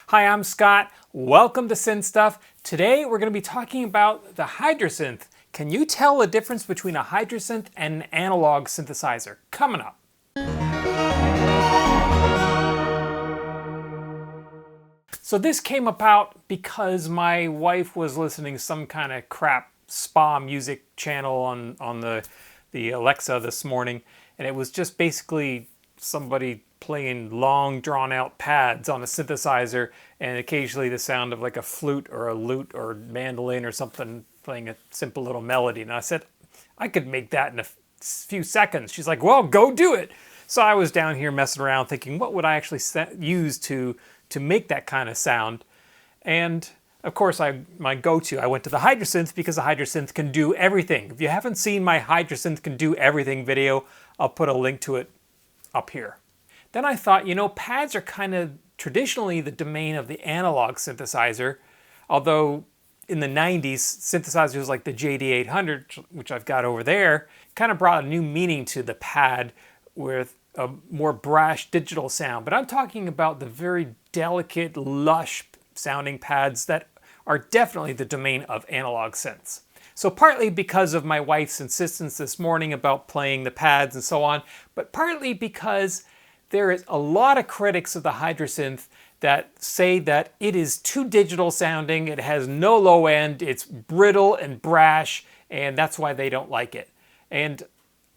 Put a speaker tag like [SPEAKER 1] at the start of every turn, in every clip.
[SPEAKER 1] Hi, I'm Scott. Welcome to Synth Stuff. Today we're going to be talking about the Hydrasynth. Can you tell the difference between a Hydrasynth and an analog synthesizer? Coming up. So this came about because my wife was listening to some kind of crap spa music channel on the Alexa this morning, and it was just basically somebody playing long drawn out pads on a synthesizer and occasionally the sound of like a flute or a lute or mandolin or something playing a simple little melody. And I said, I could make that in a few seconds. She's like, well, go do it. So I was down here messing around thinking, what would I actually use to make that kind of sound? And of course, my go-to, I went to the Hydrasynth because the Hydrasynth can do everything. If you haven't seen my Hydrasynth can do everything video, I'll put a link to it up here. Then I thought, pads are kind of traditionally the domain of the analog synthesizer, although in the 90s, synthesizers like the JD800, which I've got over there, kind of brought a new meaning to the pad with a more brash digital sound. But I'm talking about the very delicate, lush sounding pads that are definitely the domain of analog synths. So partly because of my wife's insistence this morning about playing the pads and so on, but partly because there is a lot of critics of the Hydrasynth that say that it is too digital sounding, it has no low end, it's brittle and brash, and that's why they don't like it. And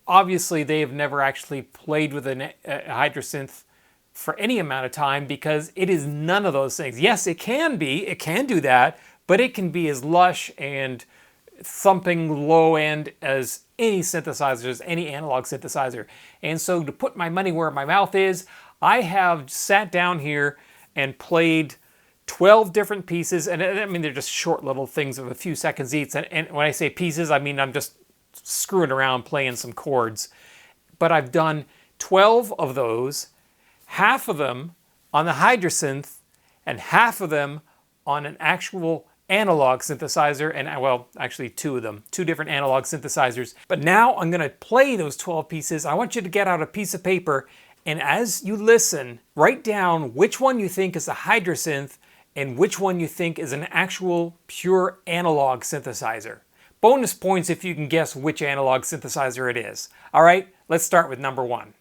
[SPEAKER 1] obviously they have never actually played with a Hydrasynth for any amount of time because it is none of those things. Yes, it can do that, but it can be as lush and thumping low end as any synthesizers, any analog synthesizer. And so to put my money where my mouth is, I have sat down here and played 12 different pieces. And I mean, they're just short little things of a few seconds each. And when I say pieces, I mean, I'm just screwing around playing some chords. But I've done 12 of those, half of them on the Hydrasynth and half of them on an actual analog synthesizer, and well, actually two of them, two different analog synthesizers. But now I'm going to play those 12 pieces. I want you to get out a piece of paper, and as you listen, write down which one you think is a Hydrasynth and which one you think is an actual pure analog synthesizer. Bonus points if you can guess which analog synthesizer it is. All right, let's start with number one.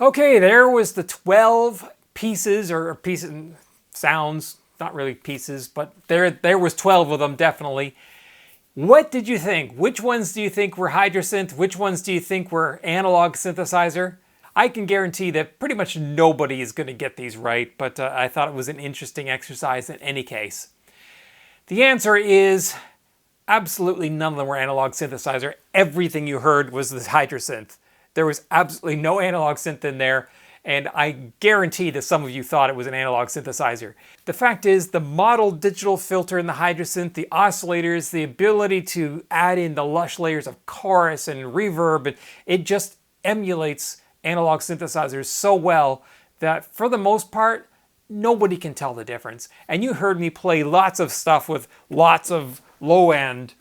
[SPEAKER 1] Okay, there was the 12 pieces, or pieces, sounds, not really pieces, but there was 12 of them, definitely. What did you think? Which ones do you think were Hydrasynth? Which ones do you think were analog synthesizer? I can guarantee that pretty much nobody is going to get these right, but I thought it was an interesting exercise in any case. The answer is absolutely none of them were analog synthesizer. Everything you heard was this Hydrasynth. There was absolutely no analog synth in there, and I guarantee that some of you thought it was an analog synthesizer. The fact is, the modeled digital filter in the Hydrasynth, the oscillators, the ability to add in the lush layers of chorus and reverb, and it just emulates analog synthesizers so well that for the most part, nobody can tell the difference. And you heard me play lots of stuff with lots of low end,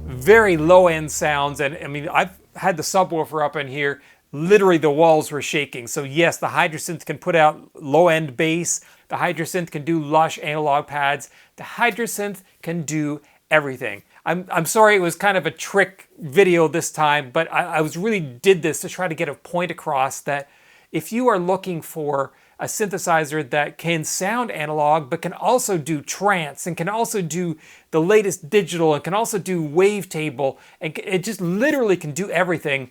[SPEAKER 1] very low end sounds, and I mean, I've had the subwoofer up in here, literally the walls were shaking. So yes, the Hydrasynth can put out low end bass, the Hydrasynth can do lush analog pads, the Hydrasynth can do everything. I'm sorry it was kind of a trick video this time, but I was really did this to try to get a point across that if you are looking for a synthesizer that can sound analog but can also do trance and can also do the latest digital and can also do wavetable and it just literally can do everything,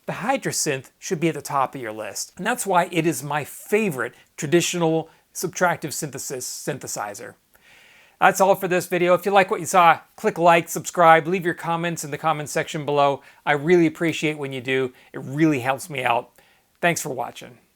[SPEAKER 1] the Hydrasynth should be at the top of your list. And that's why it is my favorite traditional subtractive synthesis synthesizer. That's all for this video. If you like what you saw, click like, subscribe, leave your comments in the comments section below. I really appreciate when you do. It really helps me out. Thanks for watching.